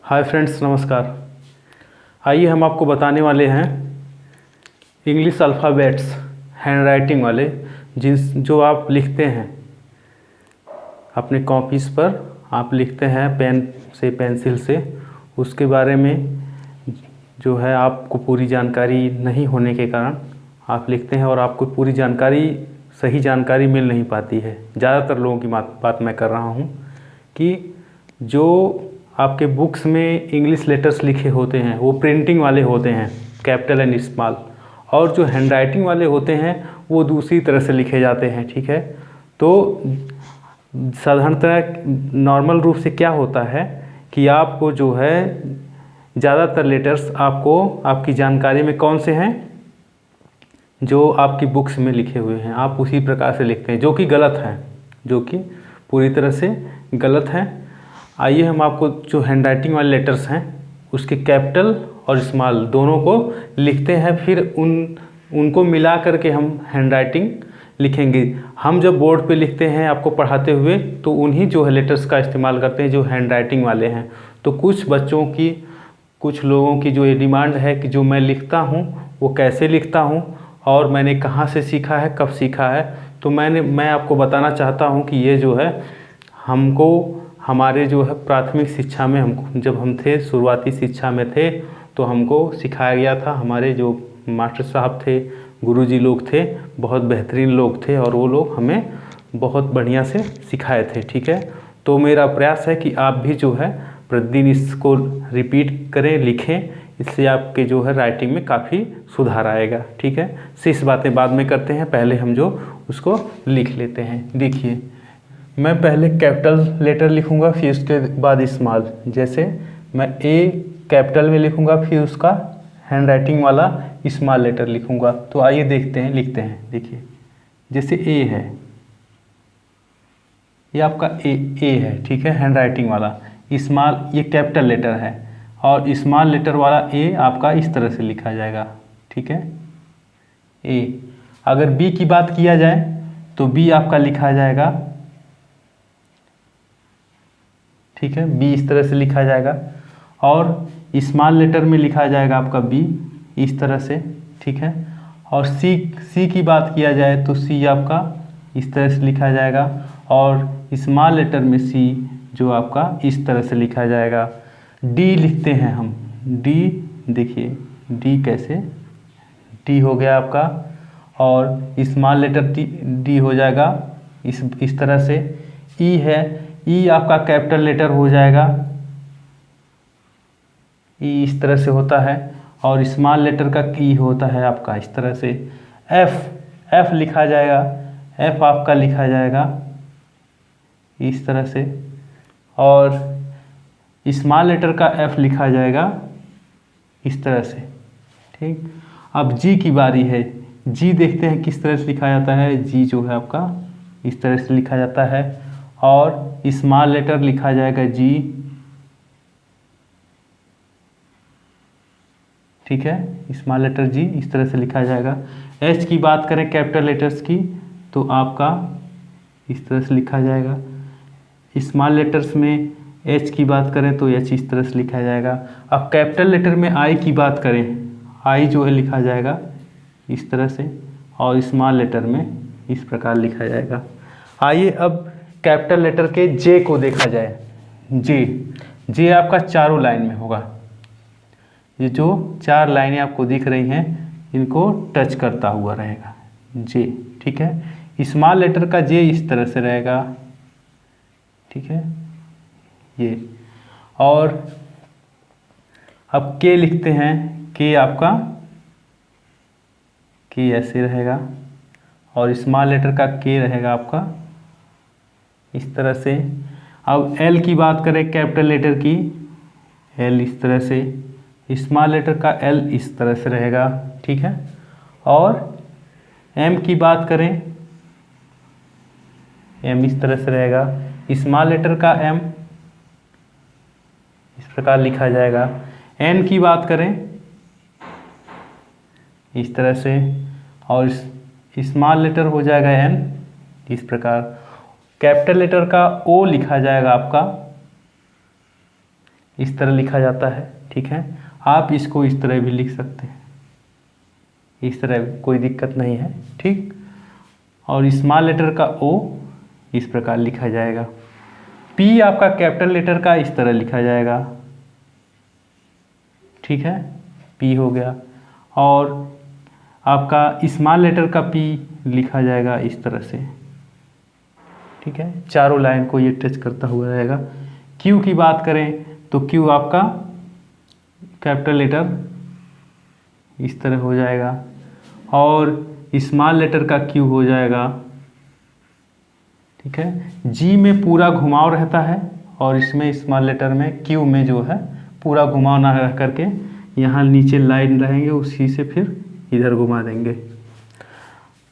Hi friends, नमस्कार। आइए हम आपको बताने वाले हैं इंग्लिश अल्फ़ाबेट्स हैंड राइटिंग वाले जो आप लिखते हैं अपने कॉपीज़ पर, आप लिखते हैं पेन से, पेंसिल से, उसके बारे में जो है आपको पूरी जानकारी नहीं होने के कारण आप लिखते हैं और आपको पूरी जानकारी, सही जानकारी मिल नहीं पाती है। ज़्यादातर लोगों की बात मैं कर रहा हूँ कि जो आपके बुक्स में इंग्लिश लेटर्स लिखे होते हैं वो प्रिंटिंग वाले होते हैं, कैपिटल एंड स्मॉल, और जो हैंड राइटिंग वाले होते हैं वो दूसरी तरह से लिखे जाते हैं। ठीक है, तो साधारणतः नॉर्मल रूप से क्या होता है कि आपको जो है ज़्यादातर लेटर्स आपको आपकी जानकारी में कौन से हैं जो आपकी बुक्स में लिखे हुए हैं, आप उसी प्रकार से लिखते हैं, जो कि गलत है, जो कि पूरी तरह से गलत है। आइए हम आपको जो हैंड राइटिंग वाले लेटर्स हैं उसके कैपिटल और स्मॉल दोनों को लिखते हैं, फिर उनको मिला करके हम हैंड राइटिंग लिखेंगे। हम जब बोर्ड पे लिखते हैं आपको पढ़ाते हुए तो उन्हीं जो है लेटर्स का इस्तेमाल करते हैं जो हैंड राइटिंग वाले हैं। तो कुछ लोगों की जो ये डिमांड है कि जो मैं लिखता हूँ वो कैसे लिखता हूँ और मैंने कहाँ से सीखा है, कब सीखा है, तो मैं आपको बताना चाहता हूँ कि ये जो है हमारे जो है प्राथमिक शिक्षा में हमको, जब हम थे शुरुआती शिक्षा में थे तो हमको सिखाया गया था। हमारे जो मास्टर साहब थे, गुरुजी लोग थे, बहुत बेहतरीन लोग थे और वो लोग हमें बहुत बढ़िया से सिखाए थे। ठीक है, तो मेरा प्रयास है कि आप भी जो है प्रतिदिन इसको रिपीट करें, लिखें, इससे आपके जो है राइटिंग में काफ़ी सुधार आएगा। ठीक है, शेष बातें बाद में करते हैं, पहले हम जो उसको लिख लेते हैं। देखिए, मैं पहले कैपिटल लेटर लिखूंगा, फिर उसके बाद स्मॉल। जैसे मैं ए कैपिटल में लिखूंगा, फिर उसका हैंड राइटिंग वाला स्मॉल लेटर लिखूंगा। तो आइए देखते हैं, लिखते हैं। देखिए, जैसे ए है, ये आपका ए है, ठीक है, हैंड राइटिंग वाला। स्मॉल ये कैपिटल लेटर है और स्मॉल लेटर वाला ए आपका इस तरह से लिखा जाएगा। ठीक है, ए। अगर बी की बात किया जाए तो बी आपका लिखा जाएगा, ठीक है, बी इस तरह से लिखा जाएगा और स्मॉल लेटर में लिखा जाएगा आपका बी इस तरह से। ठीक है, और सी की बात किया जाए तो सी आपका इस तरह से लिखा जाएगा और स्मॉल लेटर में सी जो आपका इस तरह से लिखा जाएगा। डी लिखते हैं हम, डी। देखिए डी कैसे, डी हो गया आपका और स्मॉल लेटर डी हो जाएगा इस तरह से। ई है, ई आपका कैपिटल लेटर हो जाएगा, ई इस तरह से होता है और स्मॉल लेटर का ई होता है आपका इस तरह से। एफ लिखा जाएगा, एफ आपका लिखा जाएगा इस तरह से और स्मॉल लेटर का एफ लिखा जाएगा इस तरह से। ठीक, अब जी की बारी है। जी देखते हैं किस तरह से लिखा जाता है। जी जो है आपका इस तरह से लिखा जाता है और स्मॉल लेटर लिखा जाएगा जी। ठीक है, स्मॉल लेटर जी इस तरह से लिखा जाएगा। एच की बात करें कैपिटल लेटर्स की तो आपका इस तरह से लिखा जाएगा। स्मॉल लेटर्स में एच की बात करें तो एच इस तरह से लिखा जाएगा। अब कैपिटल लेटर में आई की बात करें, आई जो है लिखा जाएगा इस तरह से और स्मॉल लेटर में इस प्रकार लिखा जाएगा। आइए अब कैपिटल लेटर के जे को देखा जाए। जे आपका चारों लाइन में होगा। ये जो चार लाइनें आपको दिख रही हैं इनको टच करता हुआ रहेगा जे। ठीक है, स्मॉल लेटर का जे इस तरह से रहेगा। ठीक है, ये। और अब के लिखते हैं, के आपका के ऐसे रहेगा और स्मॉल लेटर का के रहेगा आपका इस तरह से। अब एल की बात करें कैपिटल लेटर की, एल इस तरह से, स्मॉल लेटर का एल इस तरह से रहेगा। ठीक है, और एम की बात करें, एम इस तरह से रहेगा। स्मॉल लेटर का एम इस प्रकार लिखा जाएगा। एन की बात करें इस तरह से और स्मॉल लेटर हो जाएगा एन इस प्रकार। कैपिटल लेटर का ओ लिखा जाएगा आपका इस तरह लिखा जाता है, ठीक है। आप इसको इस तरह भी लिख सकते हैं, इस तरह भी कोई दिक्कत नहीं है, ठीक। और स्मॉल लेटर का ओ इस प्रकार लिखा जाएगा। पी आपका कैपिटल लेटर का इस तरह लिखा जाएगा, ठीक है, पी हो गया। और आपका स्मॉल लेटर का पी लिखा जाएगा इस तरह से, ठीक है। चारों लाइन को ये टच करता हुआ रहेगा। क्यू की बात करें तो क्यू आपका कैपिटल लेटर इस तरह हो जाएगा और स्मॉल लेटर का क्यू हो जाएगा, ठीक है। जी में पूरा घुमाव रहता है और इसमें स्मॉल लेटर में क्यू में जो है पूरा घुमाव ना रह करके यहाँ नीचे लाइन रहेंगे, उसी से फिर इधर घुमा देंगे।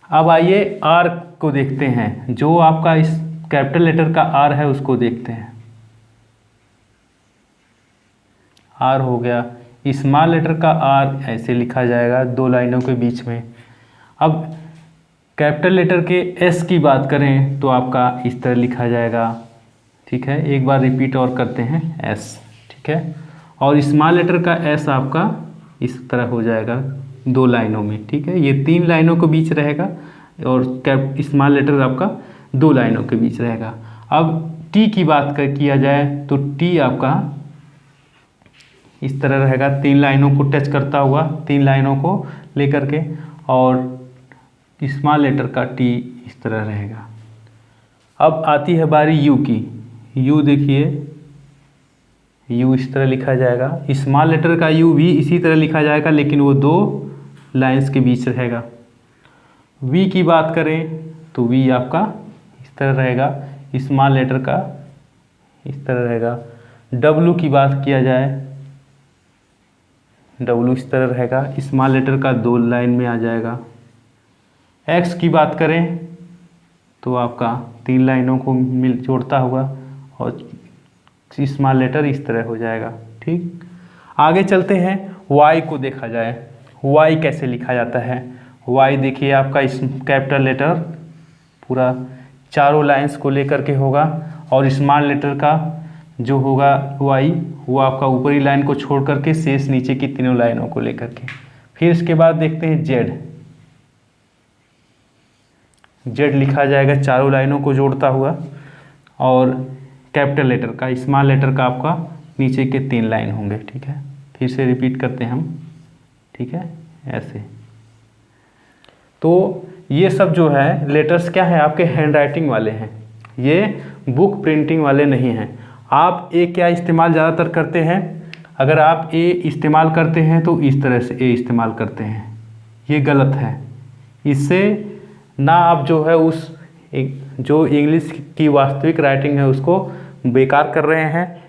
अब आइए आर को देखते हैं। जो आपका इस कैपिटल लेटर का आर है उसको देखते हैं। आर हो गया, स्मॉल लेटर का आर ऐसे लिखा जाएगा दो लाइनों के बीच में। अब कैपिटल लेटर के एस की बात करें तो आपका इस तरह लिखा जाएगा, ठीक है। एक बार रिपीट और करते हैं, एस, ठीक है। और स्मॉल लेटर का एस आपका इस तरह हो जाएगा दो लाइनों में, ठीक है। ये 3 लाइनों के बीच रहेगा और स्मॉल लेटर आपका 2 लाइनों के बीच रहेगा। अब टी की बात किया जाए तो टी आपका इस तरह रहेगा, 3 लाइनों को टच करता हुआ, 3 लाइनों को लेकर के, और स्मॉल लेटर का टी इस तरह रहेगा। अब आती है बारी यू की। यू देखिए, यू इस तरह लिखा जाएगा। स्मॉल लेटर का यू भी इसी तरह लिखा जाएगा, लेकिन वो 2 लाइंस के बीच रहेगा। वी की बात करें तो वी आपका इस तरह रहेगा, स्मॉल लेटर का इस तरह रहेगा। डब्लू की बात किया जाए, डब्लू इस तरह रहेगा, स्मॉल लेटर का 2 लाइन में आ जाएगा। एक्स की बात करें तो आपका 3 लाइनों को मिल जोड़ता हुआ और स्मॉल लेटर इस तरह हो जाएगा, ठीक। आगे चलते हैं, वाई को देखा जाए। वाई कैसे लिखा जाता है। वाई देखिए, आपका इस कैपिटल लेटर पूरा चारों लाइंस को लेकर के होगा और स्मॉल लेटर का जो होगा वाई वो आपका ऊपरी लाइन को छोड़ करके शेष नीचे की 3 लाइनों को लेकर के। फिर इसके बाद देखते हैं जेड। जेड लिखा जाएगा चारों लाइनों को जोड़ता हुआ और कैपिटल लेटर का, स्मॉल लेटर का आपका नीचे के 3 लाइन होंगे, ठीक है। फिर से रिपीट करते हैं हम, ठीक है, ऐसे। तो ये सब जो है लेटर्स क्या है, आपके हैंड राइटिंग वाले हैं, ये बुक प्रिंटिंग वाले नहीं हैं। आप ए क्या इस्तेमाल ज़्यादातर करते हैं, अगर आप ए इस्तेमाल करते हैं तो इस तरह से ए इस्तेमाल करते हैं, ये गलत है। इससे ना आप जो है उस जो इंग्लिश की वास्तविक राइटिंग है उसको बेकार कर रहे हैं,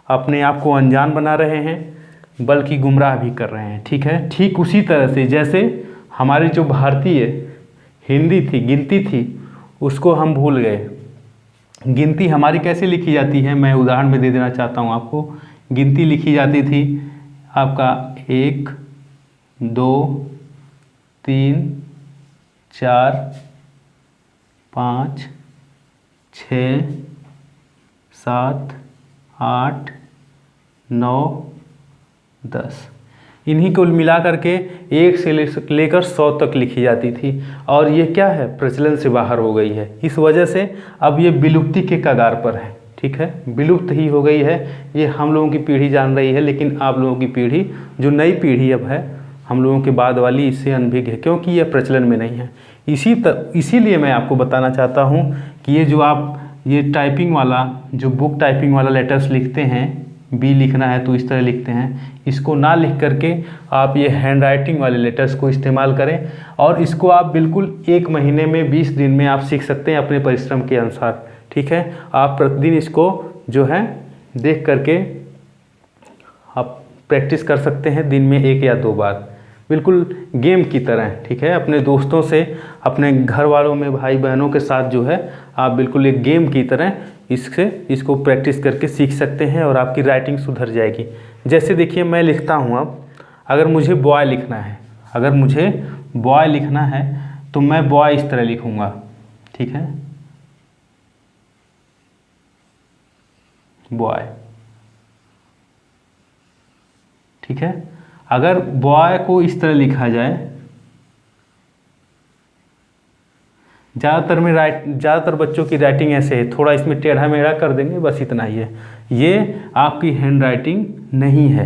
अपने आप को अनजान बना रहे हैं, बल्कि गुमराह भी कर रहे हैं, ठीक है। ठीक उसी तरह से जैसे हमारी जो भारतीय हिंदी थी, गिनती थी, उसको हम भूल गए। गिनती हमारी कैसे लिखी जाती है, मैं उदाहरण में दे देना चाहता हूँ आपको। गिनती लिखी जाती थी आपका 1 2 3 4 5 6 7 8 9 10, इन्हीं को मिला करके 1 से लेकर 100 तक लिखी जाती थी। और ये क्या है, प्रचलन से बाहर हो गई है। इस वजह से अब ये विलुप्ति के कगार पर है, ठीक है, विलुप्त ही हो गई है। ये हम लोगों की पीढ़ी जान रही है, लेकिन आप लोगों की पीढ़ी, जो नई पीढ़ी अब है हम लोगों के बाद वाली, इससे अनभिज्ञ है, क्योंकि ये प्रचलन में नहीं है। इसीलिए मैं आपको बताना चाहता हूँ कि ये जो आप ये टाइपिंग वाला, जो बुक टाइपिंग वाला लेटर्स लिखते हैं, बी लिखना है तो इस तरह लिखते हैं, इसको ना लिख करके आप ये हैंड राइटिंग वाले लेटर्स को इस्तेमाल करें। और इसको आप बिल्कुल 1 महीने में 20 दिन में आप सीख सकते हैं अपने परिश्रम के अनुसार, ठीक है। आप प्रतिदिन इसको जो है देख करके आप प्रैक्टिस कर सकते हैं, दिन में 1 या 2 बार, बिल्कुल गेम की तरह, ठीक है। अपने दोस्तों से, अपने घर वालों में, भाई बहनों के साथ जो है आप बिल्कुल एक गेम की तरह इसको प्रैक्टिस करके सीख सकते हैं और आपकी राइटिंग सुधर जाएगी। जैसे देखिए मैं लिखता हूँ, अब अगर मुझे बॉय लिखना है, तो मैं बॉय इस तरह लिखूँगा, ठीक है, बॉय। ठीक है। अगर बॉय को इस तरह लिखा जाए, ज़्यादातर बच्चों की राइटिंग ऐसे है, थोड़ा इसमें टेढ़ा मेढ़ा कर देंगे, बस इतना ही है। ये आपकी हैंड राइटिंग नहीं है।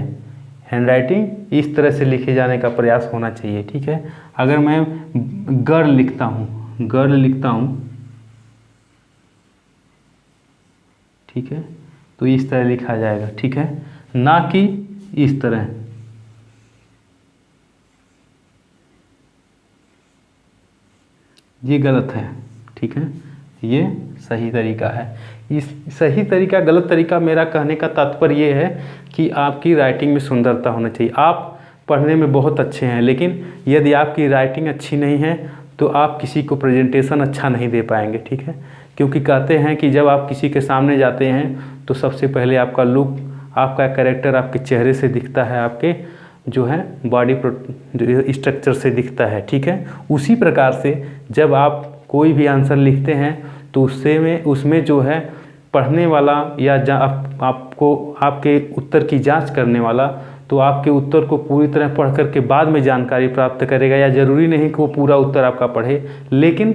हैंड राइटिंग इस तरह से लिखे जाने का प्रयास होना चाहिए, ठीक है। अगर मैं गर्ल लिखता हूँ, ठीक है, तो इस तरह लिखा जाएगा, ठीक है, ना कि इस तरह। ये गलत है, ठीक है, ये सही तरीका है। इस सही तरीका गलत तरीका, मेरा कहने का तात्पर्य ये है कि आपकी राइटिंग में सुंदरता होना चाहिए। आप पढ़ने में बहुत अच्छे हैं, लेकिन यदि आपकी राइटिंग अच्छी नहीं है तो आप किसी को प्रेजेंटेशन अच्छा नहीं दे पाएंगे, ठीक है। क्योंकि कहते हैं कि जब आप किसी के सामने जाते हैं तो सबसे पहले आपका लुक, आपका कैरेक्टर आपके चेहरे से दिखता है, आपके जो है बॉडी स्ट्रक्चर से दिखता है, ठीक है। उसी प्रकार से जब आप कोई भी आंसर लिखते हैं तो उसमें जो है पढ़ने वाला या आपको आपके उत्तर की जांच करने वाला तो आपके उत्तर को पूरी तरह पढ़ करके बाद में जानकारी प्राप्त करेगा, या ज़रूरी नहीं कि वो पूरा उत्तर आपका पढ़े। लेकिन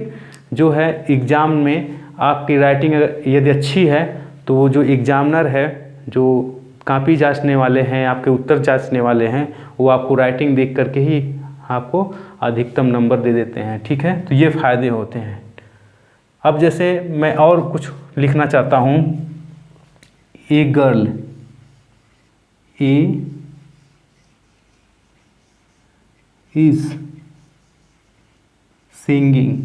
जो है एग्ज़ाम में आपकी राइटिंग यदि अच्छी है तो वो जो एग्जामिनर है, जो कॉपी जांचने वाले हैं, आपके उत्तर जांचने वाले हैं, वो आपको राइटिंग देख करके ही आपको अधिकतम नंबर दे देते हैं, ठीक है। तो ये फ़ायदे होते हैं। अब जैसे मैं और कुछ लिखना चाहता हूँ, a girl, A is singing,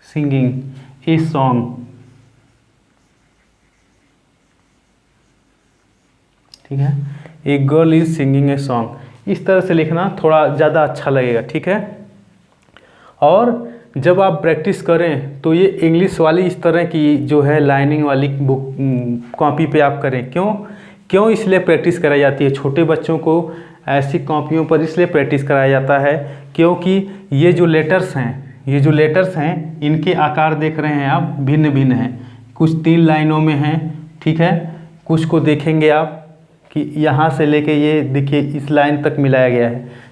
singing a song, ठीक है। A girl is singing a song, इस तरह से लिखना थोड़ा ज़्यादा अच्छा लगेगा, ठीक है। और जब आप प्रैक्टिस करें तो ये इंग्लिश वाली इस तरह की जो है लाइनिंग वाली बुक कॉपी पे आप करें। क्यों इसलिए प्रैक्टिस कराई जाती है छोटे बच्चों को? ऐसी कॉपियों पर इसलिए प्रैक्टिस कराया जाता है क्योंकि ये जो लेटर्स हैं इनके आकार देख रहे हैं आप, भिन्न भिन्न हैं। कुछ 3 लाइनों में हैं, ठीक है। कुछ को देखेंगे आप कि यहाँ से लेके ये देखिए इस लाइन तक मिलाया गया है।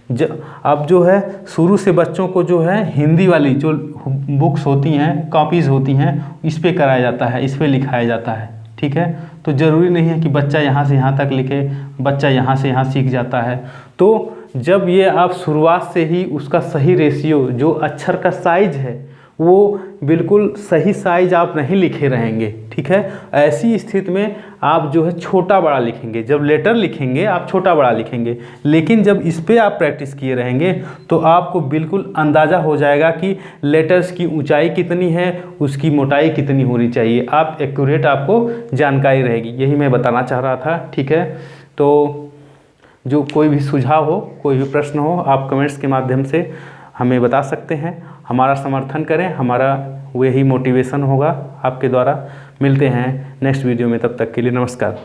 अब जो है शुरू से बच्चों को जो है हिंदी वाली जो बुक्स होती हैं, कॉपीज़ होती हैं, इस पे कराया जाता है, इस पे लिखाया जाता है, ठीक है। तो ज़रूरी नहीं है कि बच्चा यहाँ से यहाँ तक लिखे, बच्चा यहाँ से यहाँ सीख जाता है। तो जब ये आप शुरुआत से ही उसका सही रेशियो, जो अक्षर का साइज है वो बिल्कुल सही साइज आप नहीं लिखे रहेंगे, ठीक है। ऐसी स्थिति में आप जो है छोटा बड़ा लिखेंगे। जब लेटर लिखेंगे आप छोटा बड़ा लिखेंगे, लेकिन जब इस पे आप प्रैक्टिस किए रहेंगे तो आपको बिल्कुल अंदाज़ा हो जाएगा कि लेटर्स की ऊंचाई कितनी है, उसकी मोटाई कितनी होनी चाहिए। आप एक्यूरेट, आपको जानकारी रहेगी। यही मैं बताना चाह रहा था, ठीक है। तो जो कोई भी सुझाव हो, कोई भी प्रश्न हो, आप कमेंट्स के माध्यम से हमें बता सकते हैं। हमारा समर्थन करें, हमारा वही मोटिवेशन होगा आपके द्वारा। मिलते हैं नेक्स्ट वीडियो में, तब तक के लिए नमस्कार।